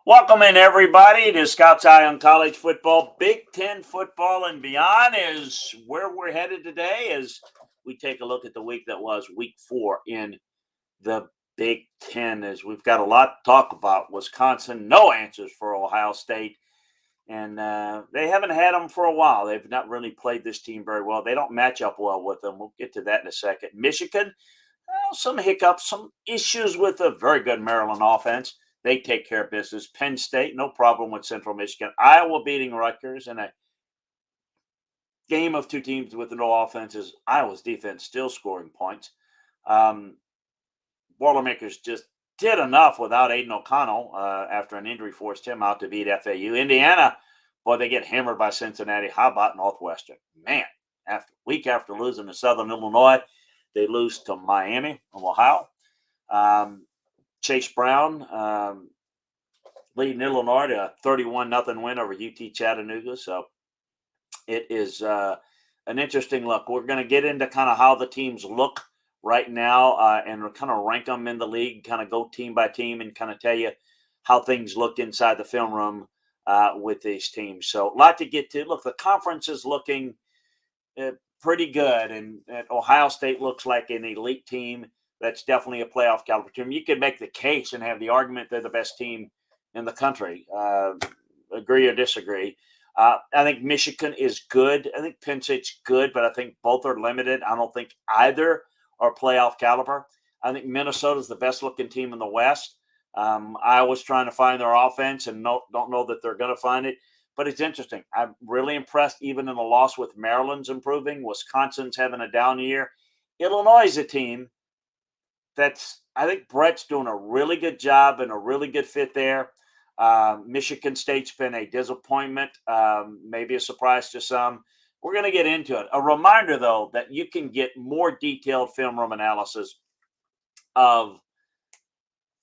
Welcome in, everybody, to Scott's Eye on College Football. Big Ten football and beyond is where we're headed today as we take a look at the week that was week 4 in the Big Ten. As we've got a lot to talk about. Wisconsin, no answers for Ohio State. And they haven't had them for a while. They've not really played this team very well. They don't match up well with them. We'll get to that in a second. Michigan, some hiccups, some issues with a very good Maryland offense. They take care of business. Penn State, no problem with Central Michigan. Iowa beating Rutgers in a game of two teams with no offenses. Iowa's defense still scoring points. Boilermakers just did enough without Aiden O'Connell after an injury forced him out to beat FAU. Indiana, boy, they get hammered by Cincinnati. How about Northwestern? Man, week after losing to Southern Illinois, they lose to Miami of Ohio. Chase Brown leading Illinois to a 31-0 win over UT Chattanooga. So it is an interesting look. We're going to get into kind of how the teams look right now and kind of rank them in the league, kind of go team by team and kind of tell you how things look inside the film room with these teams. So a lot to get to. Look, the conference is looking pretty good, and Ohio State looks like an elite team. That's definitely a playoff caliber team. You could make the case and have the argument they're the best team in the country. Agree or disagree. I think Michigan is good. I think Penn State's good, but I think both are limited. I don't think either are playoff caliber. I think Minnesota's the best looking team in the West. Iowa's trying to find their offense and don't know that they're going to find it. But it's interesting. I'm really impressed even in the loss with Maryland's improving. Wisconsin's having a down year. Illinois is a team that's, I think Brett's doing a really good job and a really good fit there. Michigan State's been a disappointment, maybe a surprise to some. We're going to get into it. A reminder, though, that you can get more detailed film room analysis of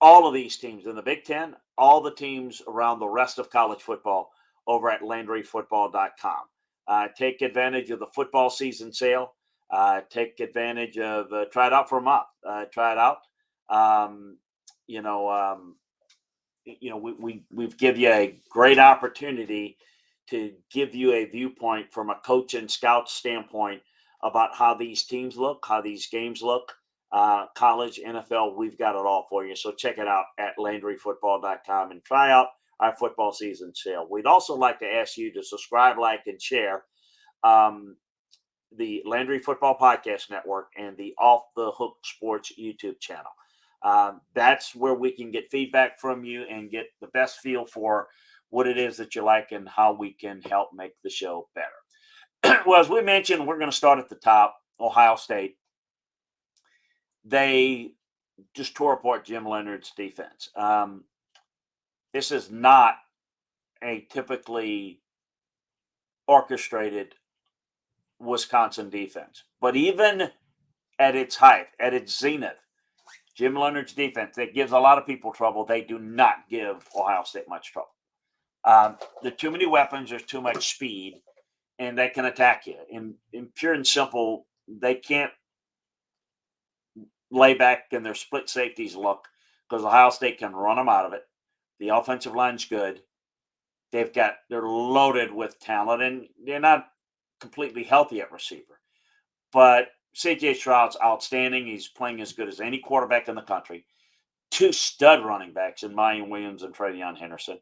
all of these teams in the Big Ten, all the teams around the rest of college football over at LandryFootball.com. Take advantage of the football season sale. Take advantage of try it out for a month. Try it out. We've give you a great opportunity to give you a viewpoint from a coach and scout standpoint about how these teams look, how these games look, college, NFL. We've got it all for you. So check it out at LandryFootball.com and try out our football season sale. We'd also like to ask you to subscribe, like, and share the Landry Football Podcast Network and the Off the Hook Sports YouTube channel. That's where we can get feedback from you and get the best feel for what it is that you like and how we can help make the show better. Well, as we mentioned, we're going to start at the top. Ohio State. They just tore apart Jim Leonhard's defense. This is not a typically orchestrated Wisconsin defense. But even at its height, at its zenith, Jim Leonhard's defense, that gives a lot of people trouble. They do not give Ohio State much trouble. There are too many weapons. There's too much speed, and they can attack you. In pure and simple, they can't lay back in their split safeties look because Ohio State can run them out of it. The offensive line's good. They're loaded with talent, and they're not completely healthy at receiver. But C.J. Stroud's outstanding. He's playing as good as any quarterback in the country. 2 stud running backs in Mayan Williams and Travion Henderson.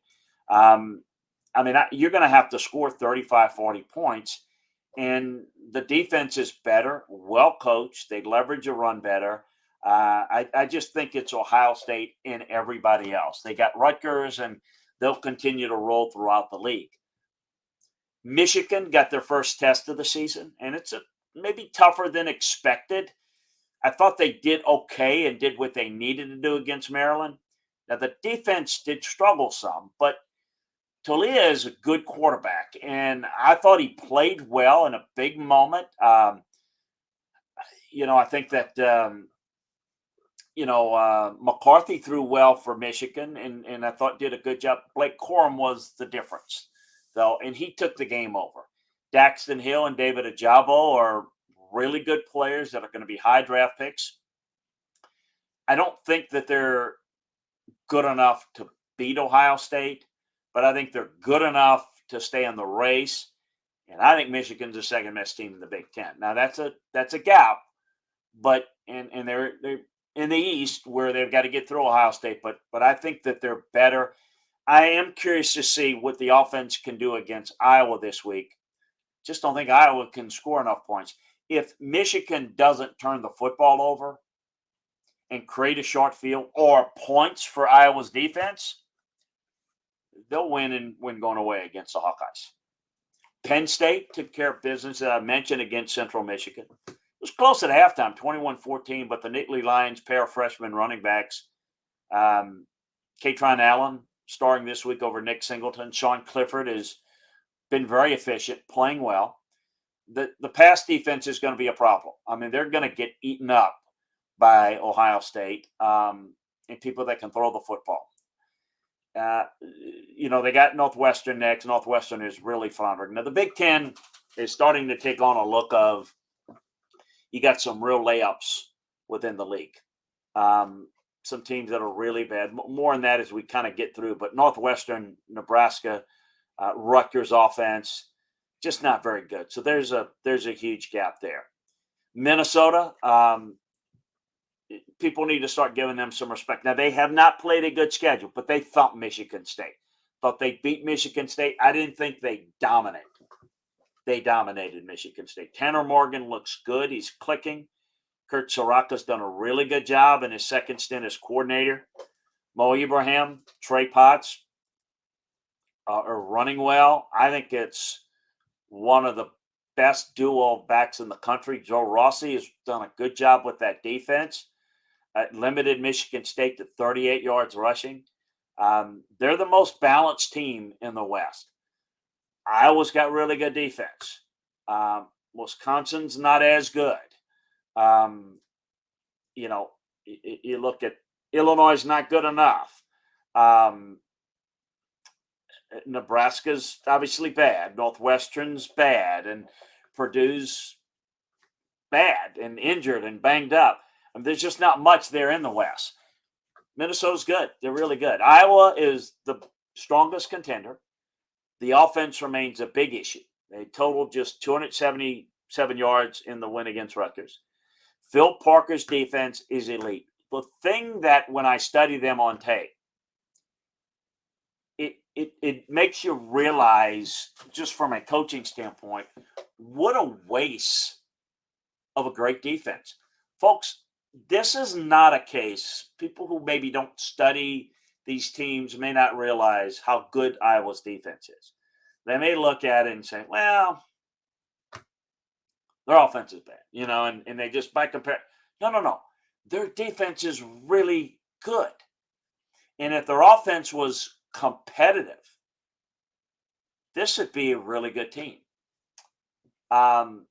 You're going to have to score 35, 40 points. And the defense is better, well coached. They leverage a run better. I just think it's Ohio State and everybody else. They got Rutgers, and they'll continue to roll throughout the league. Michigan got their first test of the season, and it's maybe tougher than expected. I thought they did okay and did what they needed to do against Maryland. Now, the defense did struggle some, but Talia is a good quarterback, and I thought he played well in a big moment. I think that McCarthy threw well for Michigan, and I thought did a good job. Blake Corum was the difference, though, and he took the game over. Daxton Hill and David Ajabo are really good players that are going to be high draft picks. I don't think that they're good enough to beat Ohio State, but I think they're good enough to stay in the race. And I think Michigan's the second best team in the Big Ten. Now that's a gap, but and they're in the East where they've got to get through Ohio State, but I think that they're better. I am curious to see what the offense can do against Iowa this week. Just don't think Iowa can score enough points. If Michigan doesn't turn the football over and create a short field or points for Iowa's defense, they'll win and win going away against the Hawkeyes. Penn State took care of business, that I mentioned, against Central Michigan. It was close at halftime, 21-14, but the Nittany Lions, pair of freshman running backs, Katron Allen, starring this week over Nick Singleton. Sean Clifford has been very efficient, playing well. The pass defense is going to be a problem. I mean, they're going to get eaten up by Ohio State and people that can throw the football. They got Northwestern next. Northwestern is really floundering. Now, the Big Ten is starting to take on a look of you got some real layups within the league. Some teams that are really bad. More on that as we kind of get through. But Northwestern, Nebraska, Rutgers offense, just not very good. So there's a huge gap there. Minnesota, people need to start giving them some respect. Now, they have not played a good schedule, but they thumped Michigan State. Thought they beat Michigan State. I didn't think they dominated. They dominated Michigan State. Tanner Morgan looks good. He's clicking. Kurt Soraka's done a really good job in his second stint as coordinator. Mo Ibrahim, Trey Potts are running well. I think it's one of the best duo backs in the country. Joe Rossi has done a good job with that defense. Limited Michigan State to 38 yards rushing. They're the most balanced team in the West. Iowa's got really good defense. Wisconsin's not as good. You look at Illinois is not good enough. Nebraska's obviously bad. Northwestern's bad. And Purdue's bad and injured and banged up. There's just not much there in the West. Minnesota's good. They're really good. Iowa is the strongest contender. The offense remains a big issue. They totaled just 277 yards in the win against Rutgers. Phil Parker's defense is elite. The thing that when I study them on tape, it makes you realize, just from a coaching standpoint, what a waste of a great defense. Folks, this is not a case. People who maybe don't study these teams may not realize how good Iowa's defense is. They may look at it and say, well, their offense is bad, and they just by compare. No. Their defense is really good. And if their offense was competitive, this would be a really good team. The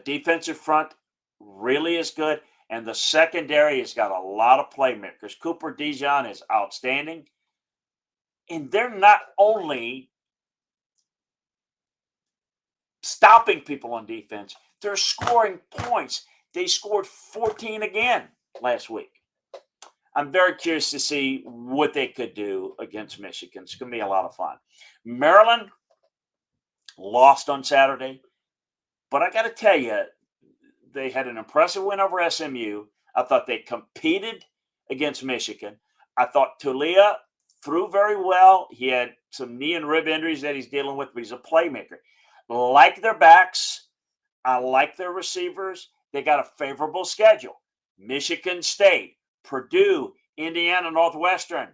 defensive front really is good. And the secondary has got a lot of playmakers. Cooper DeJean is outstanding. And they're not only stopping people on defense, they're scoring points. They scored 14 again last week. I'm very curious to see what they could do against Michigan. It's going to be a lot of fun. Maryland lost on Saturday. But I got to tell you, they had an impressive win over SMU. I thought they competed against Michigan. I thought Tulia threw very well. He had some knee and rib injuries that he's dealing with, but he's a playmaker. Like their backs. I like their receivers. They got a favorable schedule. Michigan State, Purdue, Indiana, Northwestern.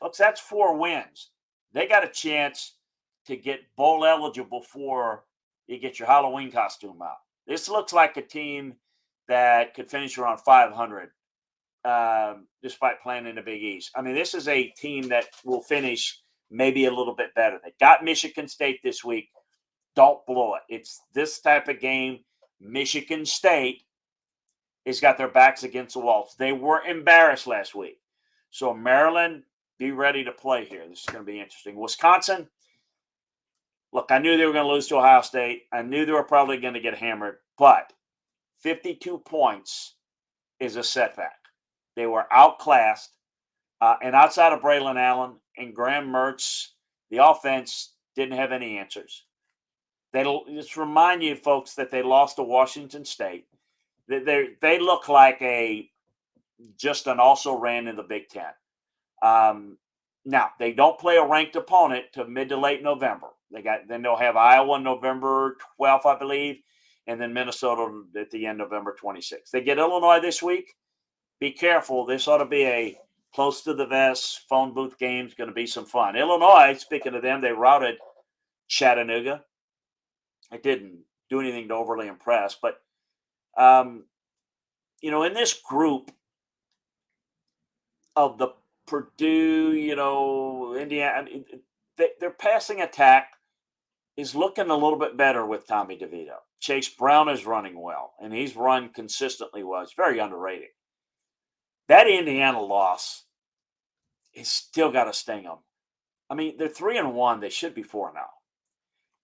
Folks, that's 4 wins. They got a chance to get bowl eligible before you get your Halloween costume out. This looks like a team that could finish around 500 despite playing in the Big East. I mean, this is a team that will finish maybe a little bit better. They got Michigan State this week. Don't blow it. It's this type of game. Michigan State has got their backs against the walls. They were embarrassed last week. So Maryland, be ready to play here. This is going to be interesting. Wisconsin, look, I knew they were going to lose to Ohio State. I knew they were probably going to get hammered, but 52 points is a setback. They were outclassed. And outside of Braylon Allen and Graham Mertz, the offense didn't have any answers. They just remind you, folks, that they lost to Washington State. They look like just an also ran in the Big Ten. Now they don't play a ranked opponent to mid to late November. Then they'll have Iowa November 12th, I believe, and then Minnesota at the end November 26th. They get Illinois this week. Be careful. This ought to be a close to the vest phone booth game. It's going to be some fun. Illinois, speaking of them, they routed Chattanooga. It didn't do anything to overly impress, but in this group of the Purdue, Indiana, their passing attack is looking a little bit better with Tommy DeVito. Chase Brown is running well, and he's run consistently well. It's very underrated. That Indiana loss is still got to sting them. I mean, they're 3-1. They should be 4-0.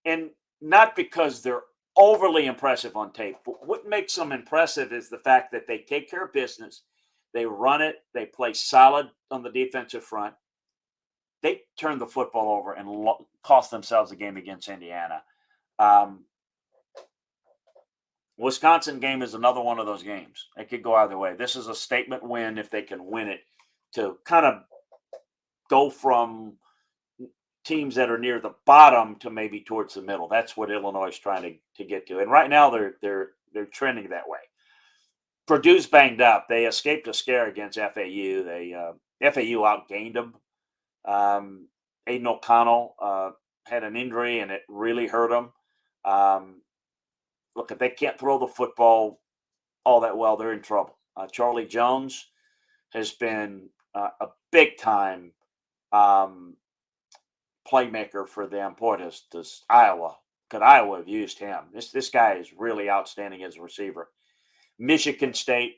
And not because they're overly impressive on tape, but what makes them impressive is the fact that they take care of business. They run it. They play solid on the defensive front. They turned the football over and cost themselves a game against Indiana. Wisconsin game is another one of those games. It could go either way. This is a statement win if they can win it to kind of go from teams that are near the bottom to maybe towards the middle. That's what Illinois is trying to get to. And right now they're trending that way. Purdue's banged up. They escaped a scare against FAU. FAU outgained them. Aiden O'Connell had an injury, and it really hurt him. Look, if they can't throw the football all that well, they're in trouble. Charlie Jones has been a big-time playmaker for them. Boy, does Iowa have used him. This guy is really outstanding as a receiver. Michigan State,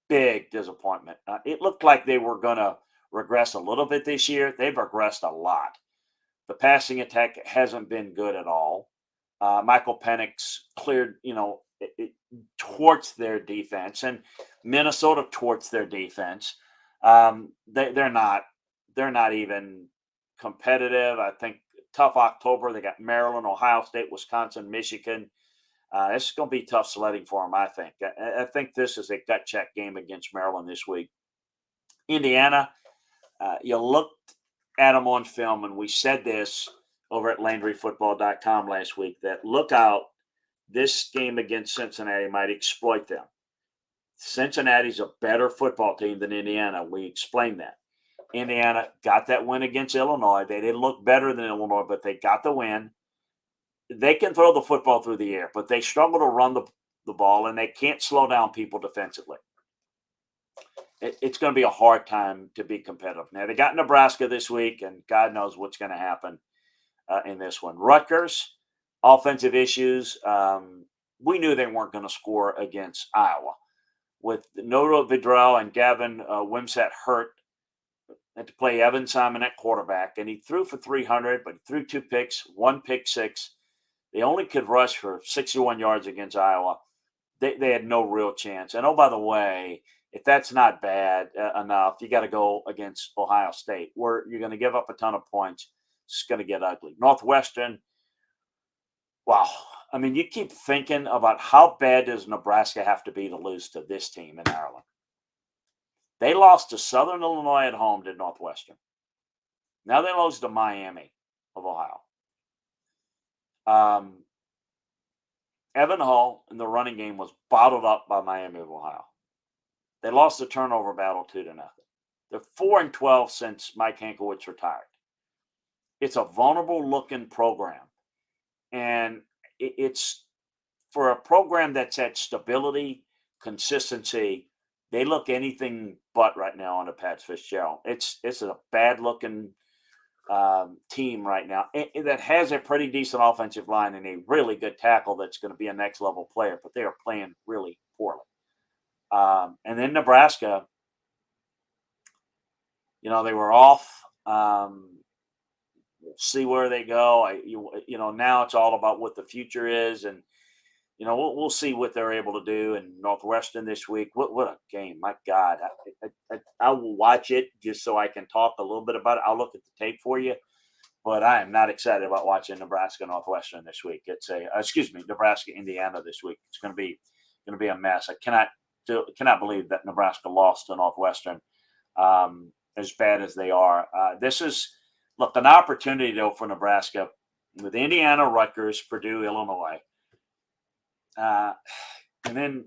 big disappointment. It looked like they were going to regress a little bit this year. They've regressed a lot. The passing attack hasn't been good at all. Michael Penix cleared, towards their defense, and Minnesota towards their defense. They're not even competitive. I think tough October. They got Maryland, Ohio State, Wisconsin, Michigan. This is going to be tough sledding for them, I think. I think this is a gut check game against Maryland this week. Indiana, you looked at them on film, and we said this over at LandryFootball.com last week, that look out, this game against Cincinnati might exploit them. Cincinnati's a better football team than Indiana. We explained that. Indiana got that win against Illinois. They didn't look better than Illinois, but they got the win. They can throw the football through the air, but they struggle to run the ball, and they can't slow down people defensively. It's going to be a hard time to be competitive. Now, they got Nebraska this week, and God knows what's going to happen in this one. Rutgers, offensive issues. We knew they weren't going to score against Iowa. With Noto Vidrell and Gavin Wimsatt hurt, had to play Evan Simon at quarterback, and he threw for 300, but he threw 2 picks, 1 pick six. They only could rush for 61 yards against Iowa. They had no real chance. And, oh, by the way, if that's not bad enough, you got to go against Ohio State, where you're going to give up a ton of points. It's going to get ugly. Northwestern, wow. I mean, you keep thinking about how bad does Nebraska have to be to lose to this team in Ireland. They lost to Southern Illinois at home to Northwestern. Now they lost to Miami of Ohio. Evan Hull in the running game was bottled up by Miami of Ohio. They lost the turnover battle 2-0. They're 4-12 since Mike Hankwitz retired. It's a vulnerable-looking program, and it's for a program that's at stability, consistency. They look anything but right now under Pat Fitzgerald. It's a bad-looking team right now that has a pretty decent offensive line and a really good tackle that's going to be a next-level player, but they are playing really poorly. And then Nebraska, they were off. See where they go. Now it's all about what the future is, and we'll see what they're able to do in Northwestern this week. What a game! My God, I will watch it just so I can talk a little bit about it. I'll look at the tape for you, but I am not excited about watching Nebraska Northwestern this week. It's Nebraska Indiana this week. It's going to be a mess. I cannot believe that Nebraska lost to Northwestern, as bad as they are. This is an opportunity though for Nebraska with Indiana, Rutgers, Purdue, Illinois. And then,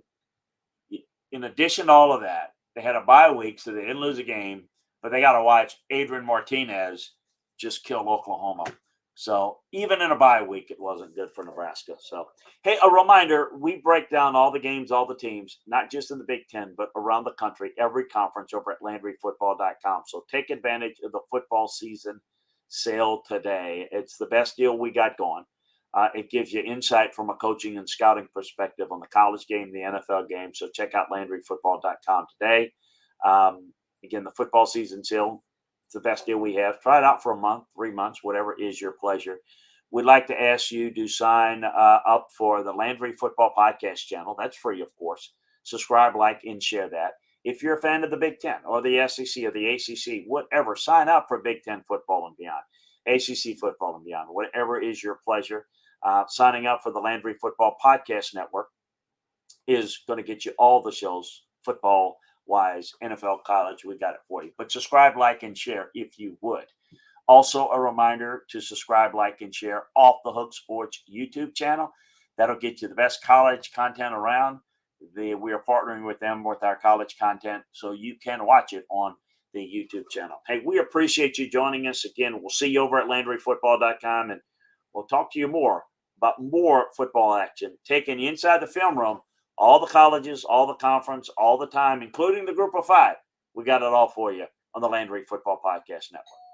in addition to all of that, they had a bye week, so they didn't lose a game, but they got to watch Adrian Martinez just kill Oklahoma. So even in a bye week, it wasn't good for Nebraska. So, hey, a reminder, we break down all the games, all the teams, not just in the Big Ten, but around the country, every conference over at LandryFootball.com. So take advantage of the football season sale today. It's the best deal we got going. It gives you insight from a coaching and scouting perspective on the college game, the NFL game. So check out LandryFootball.com today. Again, the football season sale, it's the best deal we have. Try it out for a month, 3 months, whatever is your pleasure. We'd like to ask you to sign up for the Landry Football Podcast channel. That's free, of course. Subscribe, like, and share that. If you're a fan of the Big Ten or the SEC or the ACC, whatever, sign up for Big Ten football and beyond, ACC football and beyond, whatever is your pleasure. Signing up for the Landry Football Podcast Network is going to get you all the shows, football-wise, NFL, college. We got it for you. But subscribe, like, and share if you would. Also, a reminder to subscribe, like, and share Off the Hook Sports YouTube channel. That'll get you the best college content around. We are partnering with them with our college content, so you can watch it on the YouTube channel. Hey, we appreciate you joining us. Again, we'll see you over at LandryFootball.com, and we'll talk to you more about more football action, taking you inside the film room, all the colleges, all the conference, all the time, including the Group of Five. We got it all for you on the Landry Football Podcast Network.